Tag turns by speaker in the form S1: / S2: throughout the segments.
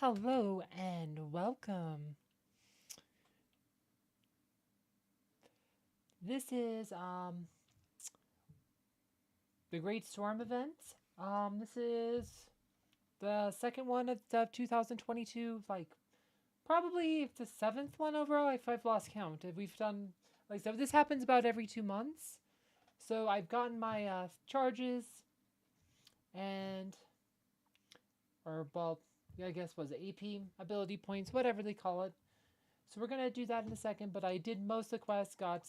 S1: Hello and welcome. This is the Great Storm event. This is the second one of 2022. Like probably the seventh one overall. If I've lost count, if we've done like so, this happens about every 2 months. So I've gotten my charges and or well, yeah, I guess was it AP ability points, whatever they call it. So we're gonna do that in a second. But I did most of the quests, got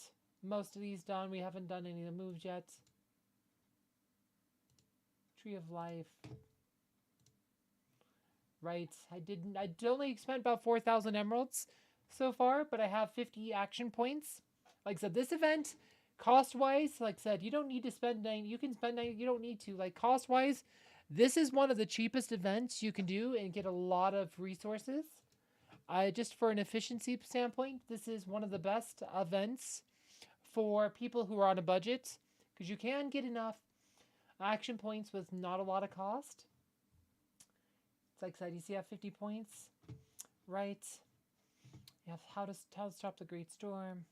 S1: most of these done. We haven't done any of the moves yet. Tree of Life. Right. I only spent about 4,000 emeralds so far, but I have 50 action points. Like I said, this event, cost wise, like I said, you don't need to spend 9. You can spend 9. You don't need to. Like, cost wise, this is one of the cheapest events you can do and get a lot of resources. Just for an efficiency standpoint, this is one of the best events for people who are on a budget because you can get enough action points with not a lot of cost. It's like I said, you see, I have 50 points, right? You have how to stop the Great Storm.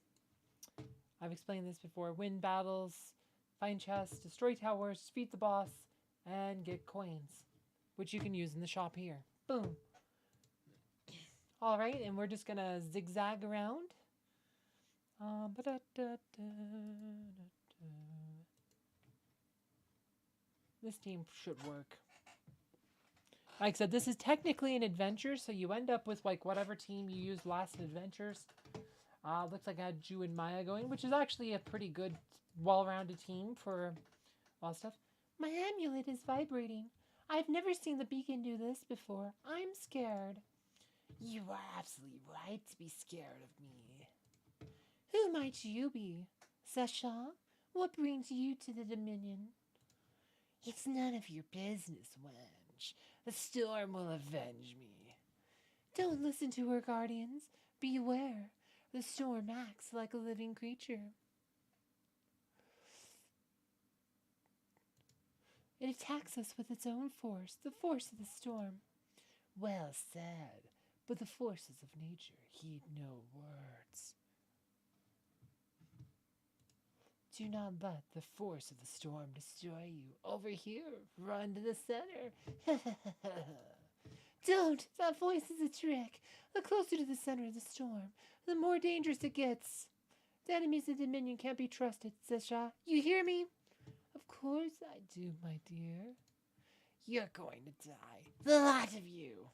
S1: I've explained this before. Win battles, find chests, destroy towers, defeat the boss, and get coins, which you can use in the shop here. Boom. All right, and we're just gonna zigzag around. This team should work. Like I said, this is technically an adventure, so you end up with like whatever team you used last adventures. Looks like I had Ju and Maya going, which is actually a pretty good, well-rounded team for a lot of stuff. My amulet is vibrating. I've never seen the beacon do this before. I'm scared. You are absolutely right to be scared of me. Who might you be? Sasha? What brings you to the Dominion? It's none of your business, wench. The storm will avenge me. Don't listen to her, guardians. Beware. The storm acts like a living creature. It attacks us with its own force, the force of the storm. Well said, but the forces of nature heed no words. Do not let the force of the storm destroy you. Over here, run to the center. Don't! That voice is a trick. The closer to the center of the storm, the more dangerous it gets. The enemies of the Dominion can't be trusted, Sasha. You hear me? Of course I do, my dear. You're going to die. The lot of you.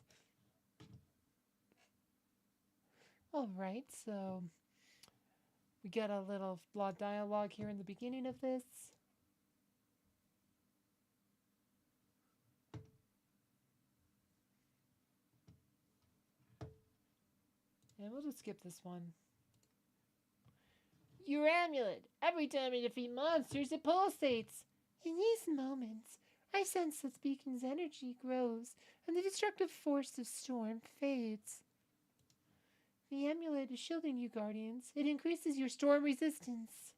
S1: Alright, so we get a little dialogue here in the beginning of this. And we'll just skip this one. Your amulet. Every time you defeat monsters, it pulsates. In these moments, I sense that the beacon's energy grows and the destructive force of storm fades. The amulet is shielding you, guardians. It increases your storm resistance,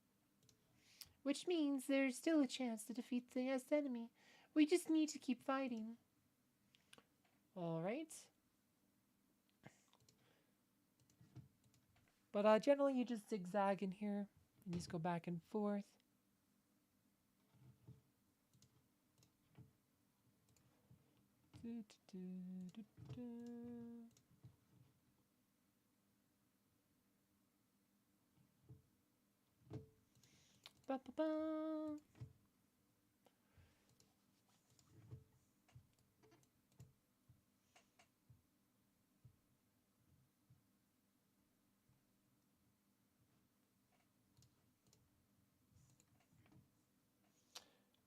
S1: which means there's still a chance to defeat the enemy. We just need to keep fighting. Alright. But generally you just zigzag in here and just go back and forth. Ba-ba-ba.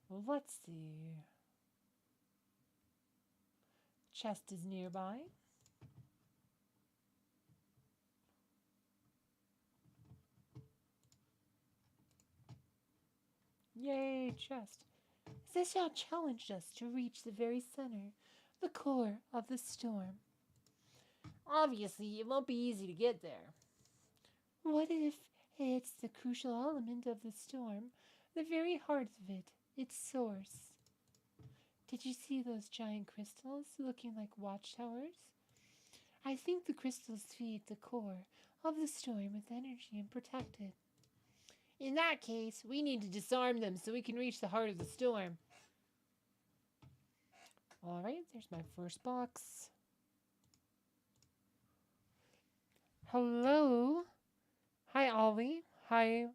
S1: Well, let's see. Chest is nearby. Yay, chest. Zesha challenged us to reach the very center, the core of the storm. Obviously, it won't be easy to get there. What if it's the crucial element of the storm, the very heart of it, its source? Did you see those giant crystals looking like watchtowers? I think the crystals feed the core of the storm with energy and protect it. In that case, we need to disarm them so we can reach the heart of the storm. Alright, there's my first box. Hello? Hi, Ollie. Hi.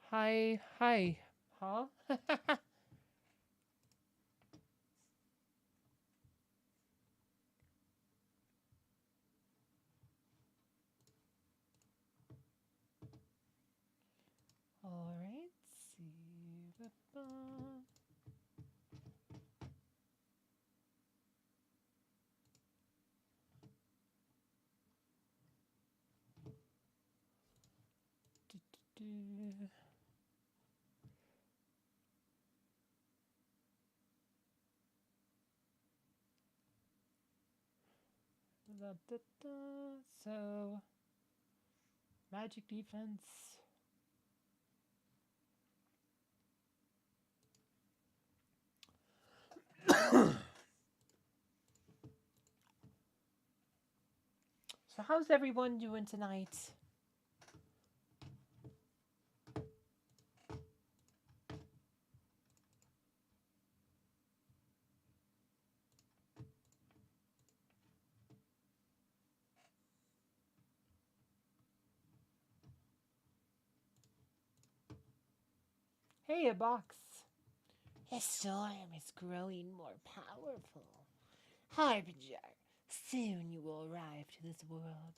S1: Hi. Hi. Huh? Alright, see. Ba-ba. Do-do-do. Da-da-da. So, magic defense. So, how's everyone doing tonight? Hey, a box. The storm is growing more powerful. Harbinger, soon you will arrive to this world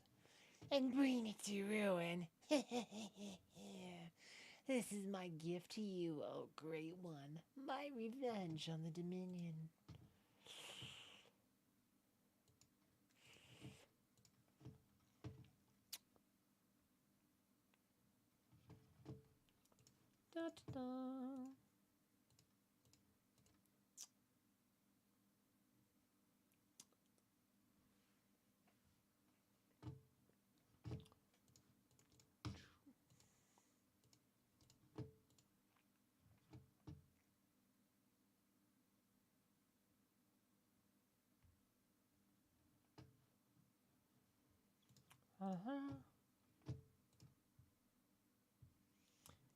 S1: and bring it to ruin. This is my gift to you, O Great One, my revenge on the Dominion. Da-da-da. Uh-huh.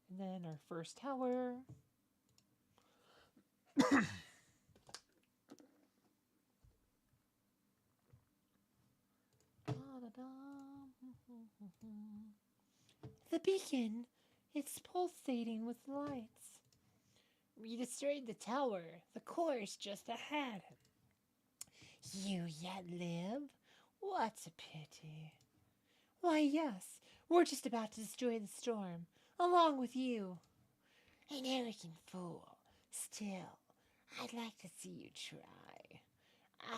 S1: And then our first tower. The beacon, it's pulsating with lights. We destroyed the tower. The core is just ahead. You yet live? What a pity. Why, yes, we're just about to destroy the storm, along with you. An arrogant fool. Still, I'd like to see you try.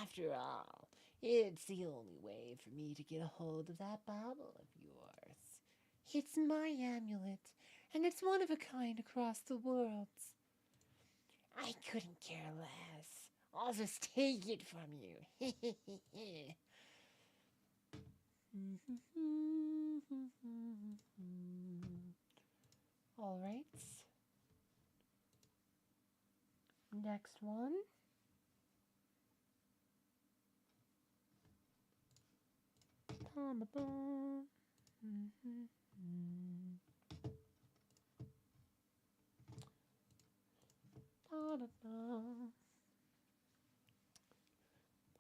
S1: After all, it's the only way for me to get a hold of that bauble of yours. It's my amulet, and it's one of a kind across the worlds. I couldn't care less. I'll just take it from you. All right. Next one.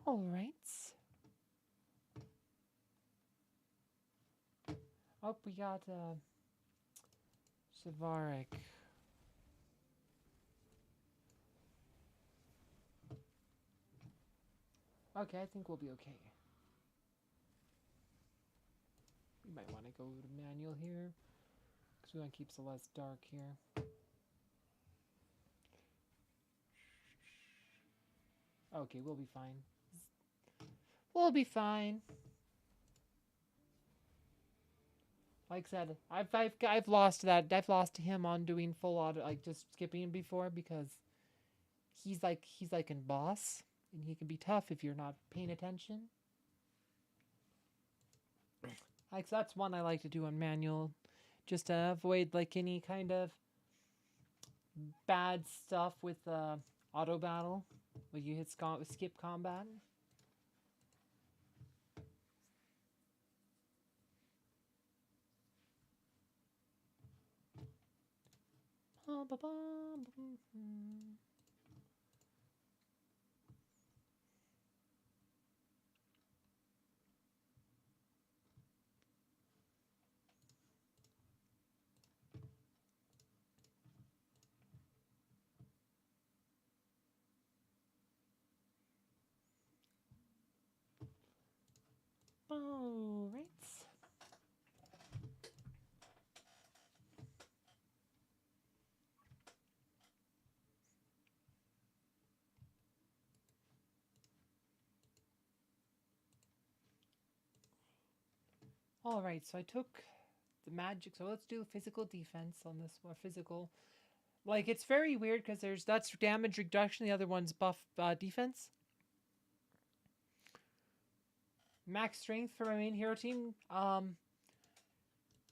S1: All right. Oh, we got Savaric. Okay, I think we'll be okay. We might want to go to manual here, because we want to keep Celeste dark here. Okay, we'll be fine. We'll be fine. Like I said, I've lost that. I've lost to him on doing full auto, like just skipping before, because he's like a boss, and he can be tough if you're not paying attention. Like that's one I like to do on manual, just to avoid like any kind of bad stuff with auto battle, when you hit skip combat. bum, bum, bum, bum, bum. All right. All right, so I took the magic. So let's do physical defense on this one. Physical, like it's very weird because that's damage reduction. The other one's buff defense. Max strength for my main hero team.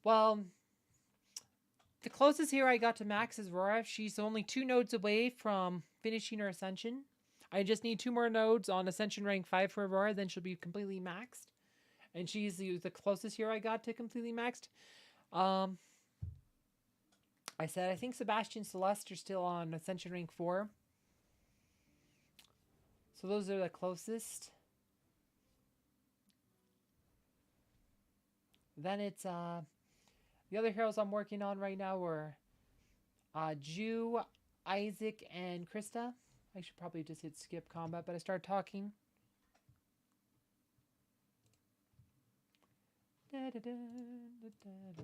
S1: Well, the closest hero I got to max is Rora. She's only 2 nodes away from finishing her ascension. I just need 2 more nodes on ascension rank 5 for Aurora, then she'll be completely maxed. And she's the closest hero I got to completely maxed. I said I think Sebastian Celeste are still on ascension rank 4. So those are the closest. Then it's the other heroes I'm working on right now are Ju, Isaac, and Krista. I should probably just hit skip combat, but I started talking. Da, da, da, da, da, da.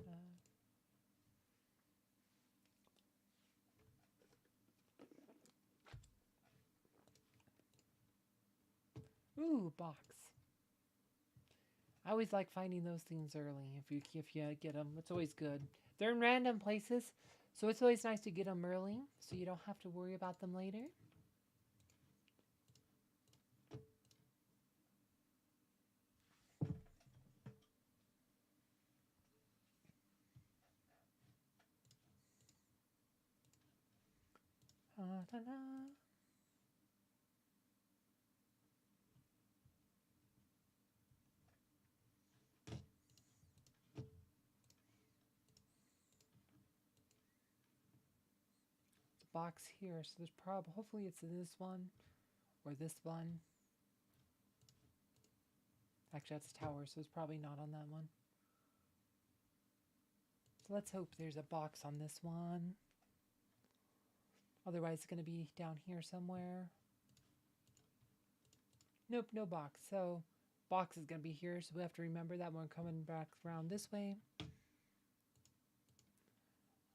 S1: Ooh, box. I always like finding those things early. If you get them, it's always good. They're in random places, so it's always nice to get them early, so you don't have to worry about them later. Da, da. Box here, so there's probably hopefully it's in this one or this one. Actually, that's tower, so it's probably not on that one. So let's hope there's a box on this one. Otherwise, it's going to be down here somewhere. Nope, no box. So box is going to be here, so we have to remember that one coming back around this way.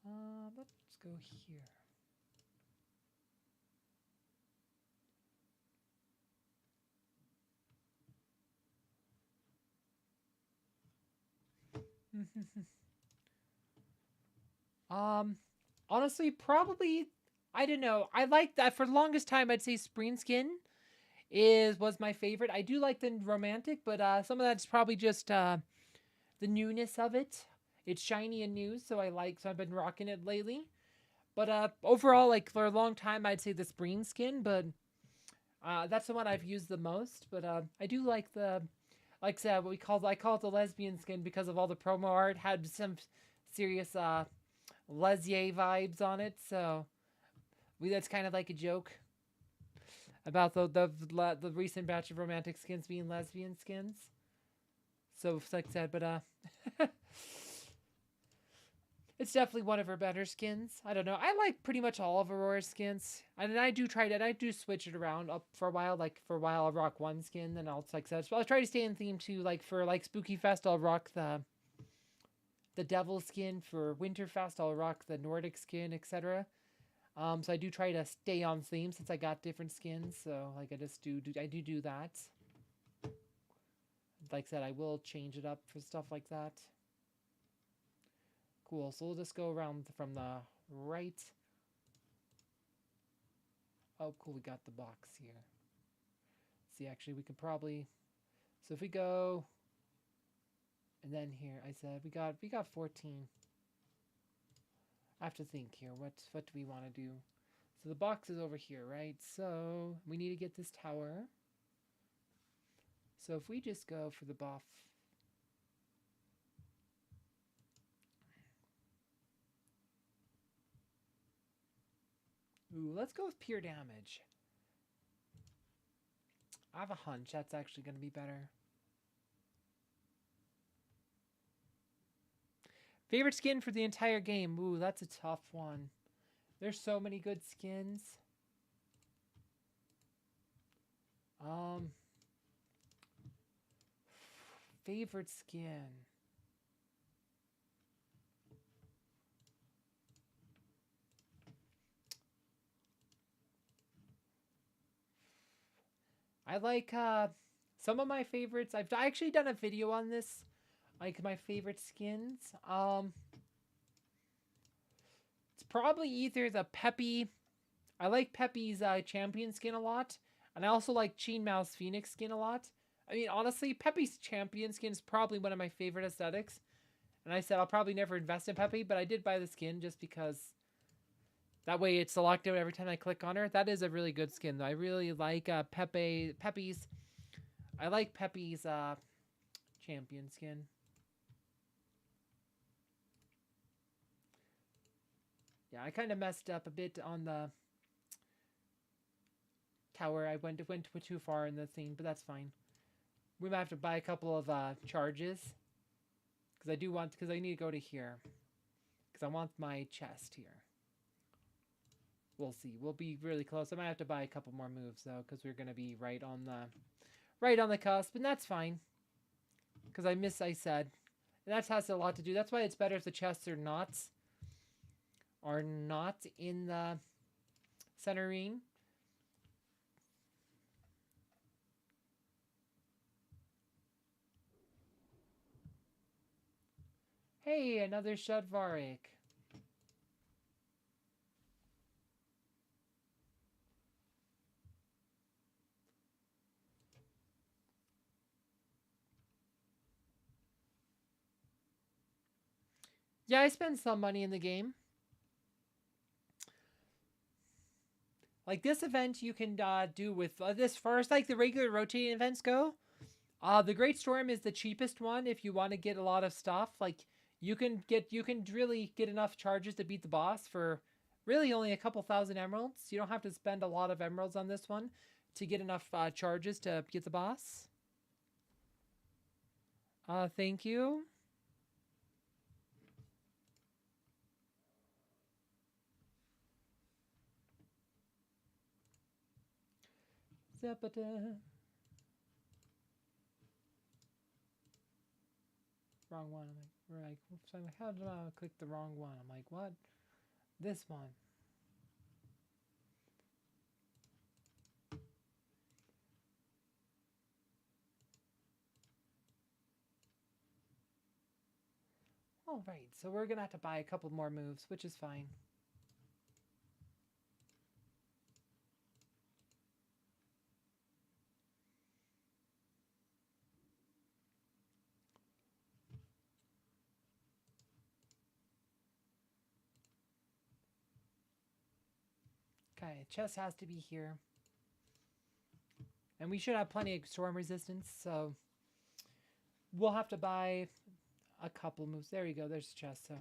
S1: Let's go here. Honestly, probably, I don't know. I like that for the longest time. I'd say Spring Skin was my favorite. I do like the romantic, but some of that's probably just the newness of it. It's shiny and new, so I've been rocking it lately. But overall, like for a long time, I'd say the Spring Skin, but that's the one I've used the most. But I do like like I said, I call it the lesbian skin because of all the promo art had some serious Lesier vibes on it. So that's kind of like a joke about the recent batch of romantic skins being lesbian skins. So like I said, but it's definitely one of her better skins. I don't know. I like pretty much all of Aurora's skins. And I do try to, I do switch it around up for a while. Like for a while I'll rock one skin, then I'll like that. So I'll try to stay in theme too. Like for like Spooky Fest, I'll rock the devil skin. For Winterfest, I'll rock the Nordic skin, etc. So I do try to stay on theme since I got different skins. So like I just do that. Like I said, I will change it up for stuff like that. Cool, so we'll just go around from the right. Oh, cool, we got the box here. See, actually, we could probably... So if we go... And then here, I said, we got 14. I have to think here, what do we want to do? So the box is over here, right? So we need to get this tower. So if we just go for the buff... Ooh, let's go with pure damage. I have a hunch that's actually going to be better. Favorite skin for the entire game? Ooh, that's a tough one. There's so many good skins. Favorite skin. I like some of my favorites. I've actually done a video on this, like my favorite skins. It's probably either the Peppy. I like Peppy's champion skin a lot, and I also like Chain Mao's Phoenix skin a lot. I mean, honestly, Peppy's champion skin is probably one of my favorite aesthetics. And I said I'll probably never invest in Peppy, but I did buy the skin just because that way it's locked out every time I click on her. That is a really good skin, though. I really like Peppy's. I like Peppy's champion skin. Yeah, I kind of messed up a bit on the tower. I went too far in the thing, but that's fine. We might have to buy a couple of charges. Because I need to go to here. Because I want my chest here. We'll see. We'll be really close. I might have to buy a couple more moves though, because we're gonna be right on the cusp, and that's fine. Because I said. And that has a lot to do. That's why it's better if the chests are not in the center ring. Hey, another Shudvarric. Yeah, I spend some money in the game. Like this event you can do with this first, like the regular rotating events go. The Great Storm is the cheapest one if you want to get a lot of stuff. Like you can really get enough charges to beat the boss for really only a couple thousand emeralds. You don't have to spend a lot of emeralds on this one to get enough charges to get the boss. Thank you. Zapata. Wrong one. I'm like, how did I click the wrong one? I'm like, what? This one. All right, so we're gonna have to buy a couple more moves, which is fine. Okay, chest has to be here. And we should have plenty of storm resistance, so we'll have to buy a couple moves. There you go, there's the chest, so.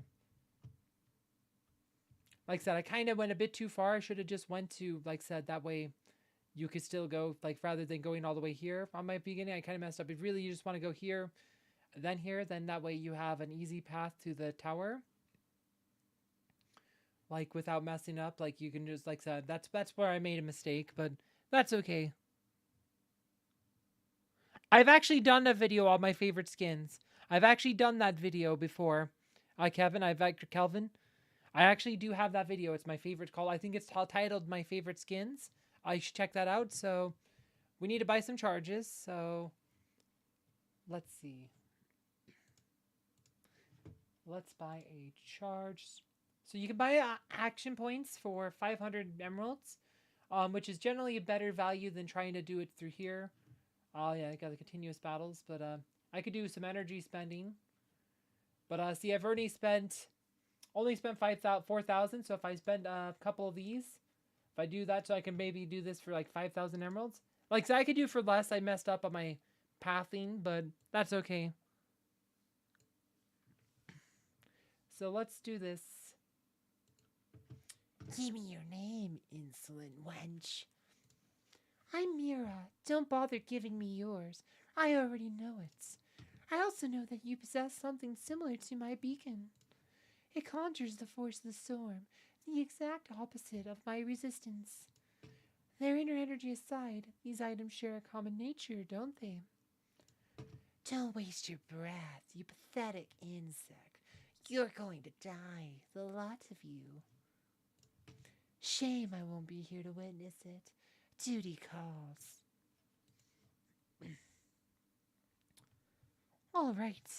S1: Like I said, I kind of went a bit too far. I should have just went to, like I said, that way you could still go, like rather than going all the way here on my beginning, I kind of messed up. If really you just want to go here, then that way you have an easy path to the tower. Like without messing up, like you can just, like I said, that's where I made a mistake, but that's okay. I've actually done a video on my favorite skins. I've actually done that video before. Kelvin. I actually do have that video. It's my favorite call. I think it's titled My Favorite Skins. I should check that out. So we need to buy some charges. So let's see. Let's buy a charge. So you can buy action points for 500 emeralds, which is generally a better value than trying to do it through here. Oh yeah, I got the continuous battles, but I could do some energy spending. But see, I've already only spent 4,000. So if I spend a couple of these, if I do that, so I can maybe do this for like 5,000 emeralds. Like, so I could do for less. I messed up on my pathing, but that's okay. So let's do this. Give me your name, insolent wench. I'm Mira. Don't bother giving me yours. I already know it. I also know that you possess something similar to my beacon. It conjures the force of the storm, the exact opposite of my resistance. Their inner energy aside, these items share a common nature, don't they? Don't waste your breath, you pathetic insect. You're going to die, the lot of you. Shame I won't be here to witness it. Duty calls. All right.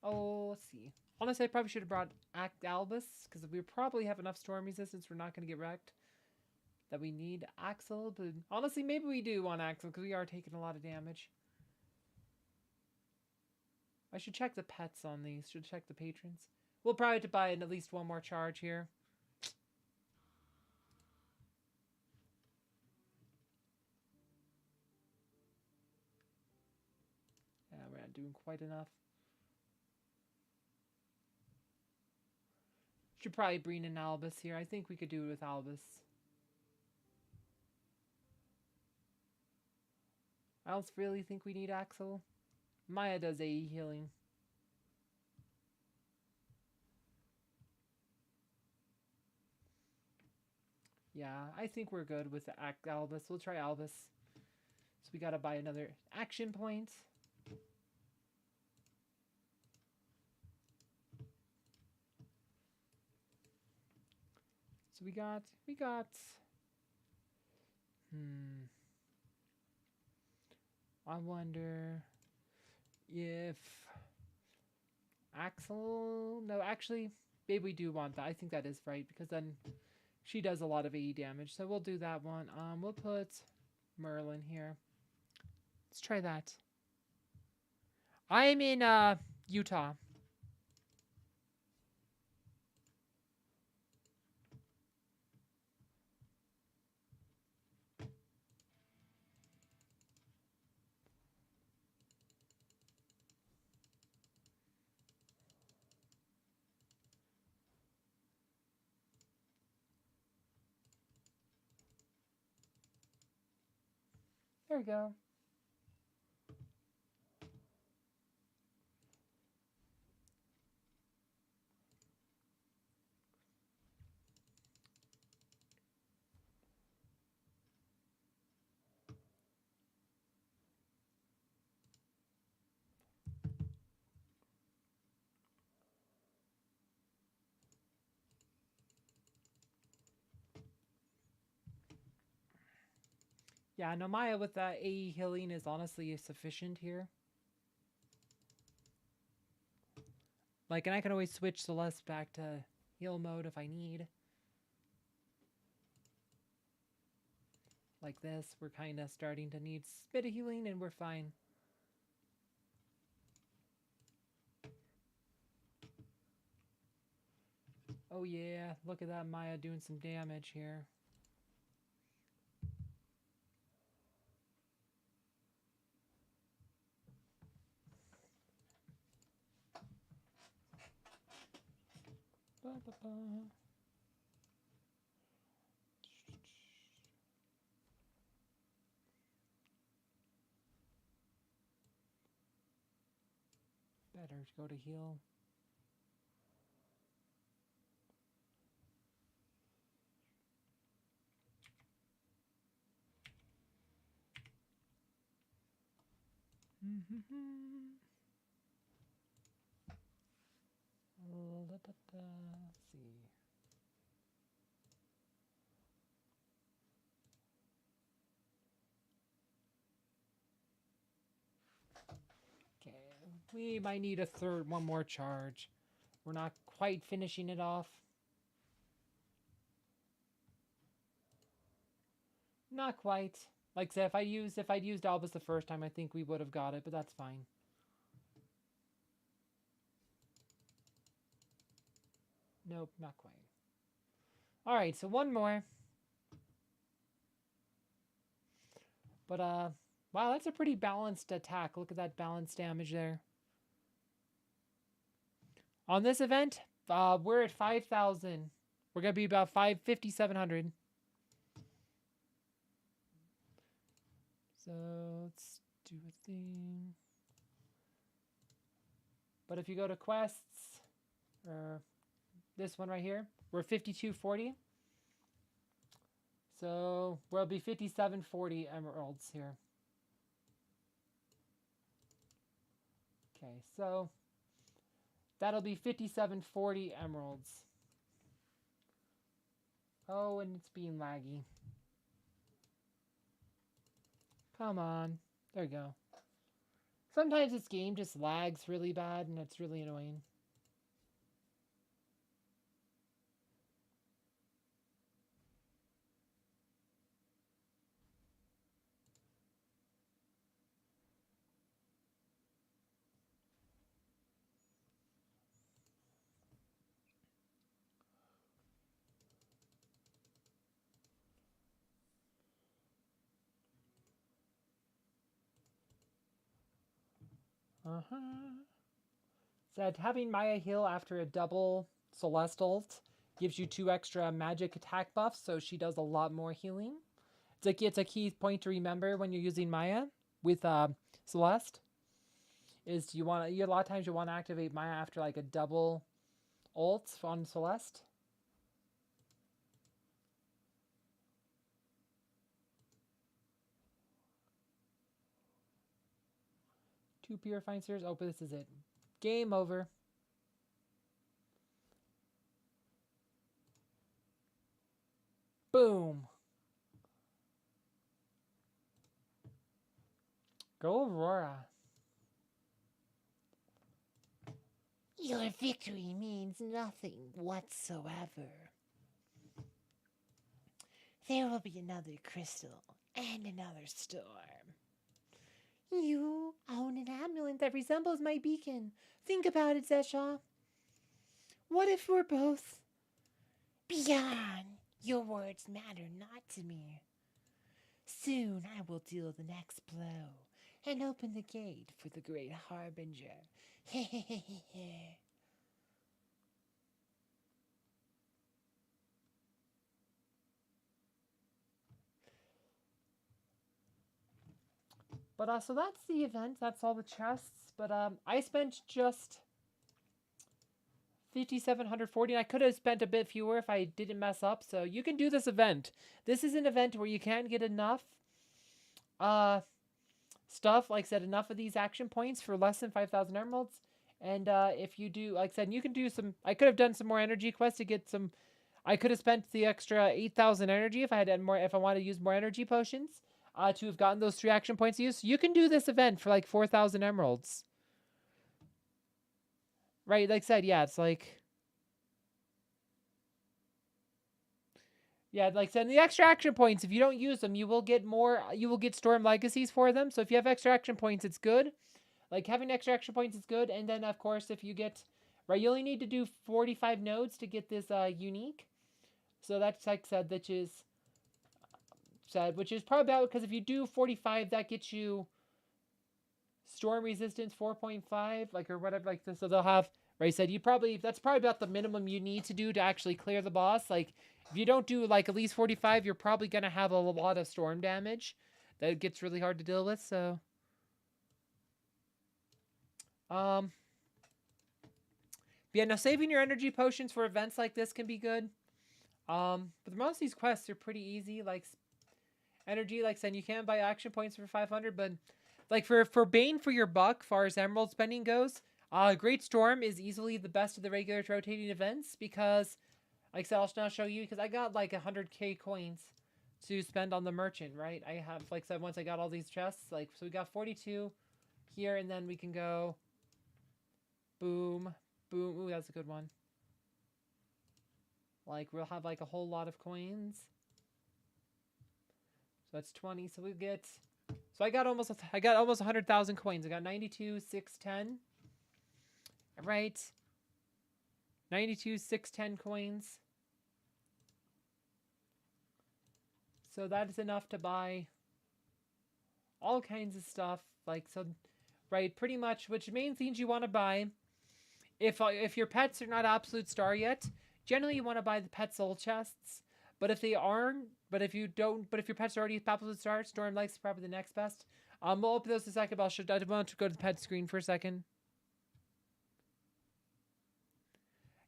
S1: Oh, let's see. Honestly, I probably should have brought Act Albus, because we probably have enough storm resistance. We're not going to get wrecked. That we need Axel, but honestly, maybe we do want Axel, because we are taking a lot of damage. I should check the pets on these. Should check the patrons. We'll probably have to buy at least one more charge here. Yeah, we're not doing quite enough. Should probably bring in Albus here. I think we could do it with Albus. I don't really think we need Axel. Maya does AE healing. Yeah, I think we're good with Albus. We'll try Albus. So we gotta buy another action point. So we got I wonder if Axel, no, actually, maybe we do want that. I think that is right, because then she does a lot of AE damage. So we'll do that one. We'll put Merlin here. Let's try that. I'm in Utah. There we go. Yeah, no, Maya with that AE healing is honestly sufficient here. Like, and I can always switch Celeste back to heal mode if I need. Like this, we're kind of starting to need a bit of healing and we're fine. Oh yeah, look at that Maya doing some damage here. Ba, ba, ba. Better go to heal. Let's see. Okay, we might need one more charge. We're not quite finishing it off. Not quite. Like I said, if I'd used Albus the first time, I think we would have got it, but that's fine. Nope, not quite. Alright, so one more. But, wow, that's a pretty balanced attack. Look at that balanced damage there. On this event, we're at 5,000. We're gonna be about 5,700. So let's do a thing. But if you go to quests, or this one right here, we're 5240. So we'll be 5740 emeralds here. Okay, so that'll be 5740 emeralds. Oh, and it's being laggy. Come on. There you go. Sometimes this game just lags really bad and it's really annoying. Said having Maya heal after a double Celeste ult gives you 2 extra magic attack buffs, so she does a lot more healing. It's a key point to remember when you're using Maya with Celeste. Is a lot of times you want to activate Maya after like a double ult on Celeste. Two purifying spheres. Oh, but this is it. Game over. Boom. Go Aurora.
S2: Your victory means nothing whatsoever. There will be another crystal and another storm.
S1: You own an amulet that resembles my beacon. Think about it, Zesha. What if we're both?
S2: Beyond, your words matter not to me. Soon I will deal the next blow and open the gate for the great harbinger.
S1: But so that's the event. That's all the chests. But I spent just 5,740. I could have spent a bit fewer if I didn't mess up. So you can do this event. This is an event where you can't get enough stuff. Like I said, enough of these action points for less than 5,000 emeralds. And if you do, like I said, you can do some. I could have done some more energy quests to get some. I could have spent the extra 8,000 energy if I had more. If I wanted to use more energy potions. To have gotten those 3 action points used. So you can do this event for like 4,000 emeralds. Right, like I said, yeah, it's like... Yeah, like I said, the extra action points, if you don't use them, you will get more, you will get Storm Legacies for them. So if you have extra action points, it's good. Like, having extra action points is good. And then, of course, if you get... Right, you only need to do 45 nodes to get this unique. So that's, like I said, which is probably about, because if you do 45, that gets you storm resistance 4.5, like, or whatever, like this. So they'll have, right, I said, that's probably about the minimum you need to do to actually clear the boss. Like, if you don't do, like, at least 45, you're probably going to have a lot of storm damage that gets really hard to deal with, so. Yeah, now saving your energy potions for events like this can be good. But most of these quests are pretty easy, like energy, like saying you can buy action points for 500, but like for bane for your buck, far as emerald spending goes, Great Storm is easily the best of the regular rotating events because, like I said, I'll now show you because I got like 100k coins to spend on the merchant, right? I have, like I said, once I got all these chests, like, so we got 42 here, and then we can go boom, boom. Ooh, that's a good one. Like, we'll have like a whole lot of coins. So that's 20. So we get. So I got almost 100,000 coins. I got 92,610. Right. 92,610 coins. So that is enough to buy all kinds of stuff. Like, so, right, pretty much, which main things you want to buy if your pets are not absolute star yet, generally you want to buy the pet soul chests. But if they aren't, but if you don't, but if your pet's are already absolute star, Stormlight's probably the next best. We'll open those in a second, but I want to go to the pet screen for a second.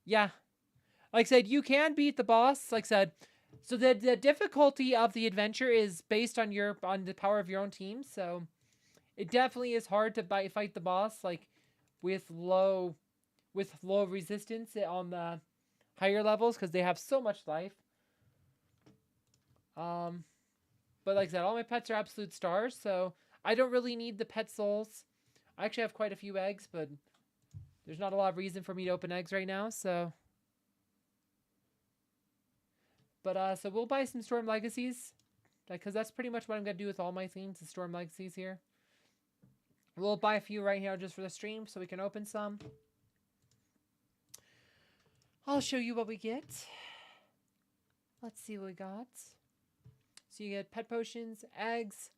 S1: Yeah, like I said, you can beat the boss. Like I said, so the difficulty of the adventure is based on the power of your own team. So it definitely is hard to fight the boss like with low resistance on the higher levels because they have so much life. But like I said, all my pets are absolute stars, so I don't really need the pet souls. I actually have quite a few eggs, but there's not a lot of reason for me to open eggs right now, so. But so we'll buy some Storm Legacies, because that's pretty much what I'm gonna do with all my themes, is Storm Legacies here. We'll buy a few right now just for the stream, so we can open some. I'll show you what we get. Let's see what we got. So you get pet potions, eggs,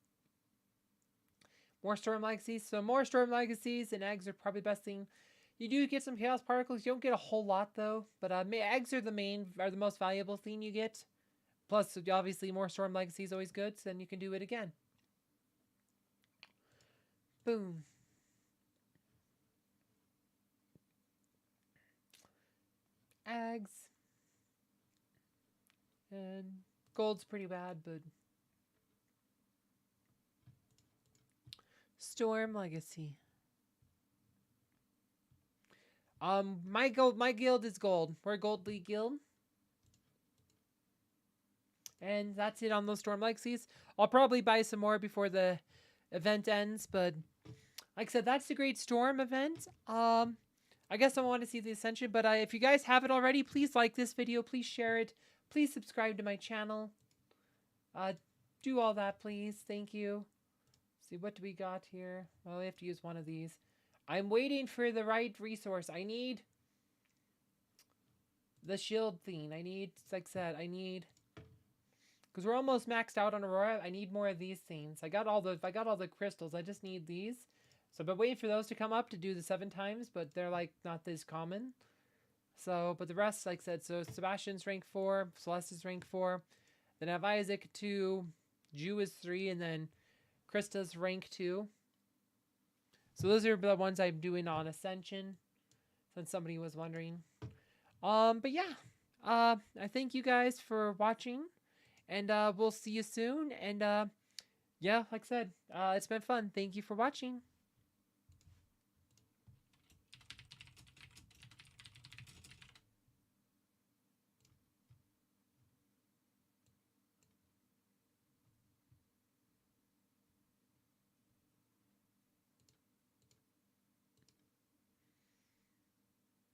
S1: more Storm Legacies. So more Storm Legacies and eggs are probably the best thing. You do get some Chaos Particles. You don't get a whole lot though, but eggs are the most valuable thing you get. Plus, obviously, more Storm Legacy is always good, so then you can do it again. Boom. Eggs. And gold's pretty bad, but Storm Legacy. My guild is gold. We're a Gold League guild. And that's it on those Storm Legacies. I'll probably buy some more before the event ends, but like I said, that's the Great Storm event. I guess I want to see the Ascension, but if you guys have it already, please like this video, please share it, please subscribe to my channel. Do all that, please. Thank you. Let's see, what do we got here? Well, we have to use one of these. I'm waiting for the right resource. I need the shield thing. Like I said, because we're almost maxed out on Aurora. I need more of these things. I got all the crystals. I just need these. So I've been waiting for those to come up to do the 7 times, but they're like not this common. So, but the rest, like I said, so Sebastian's rank 4, Celeste is rank 4. Then I have Isaac 2, Ju is 3, and then Krista's rank 2. So those are the ones I'm doing on Ascension, since somebody was wondering. But yeah, I thank you guys for watching, and we'll see you soon. And yeah, like I said, it's been fun. Thank you for watching.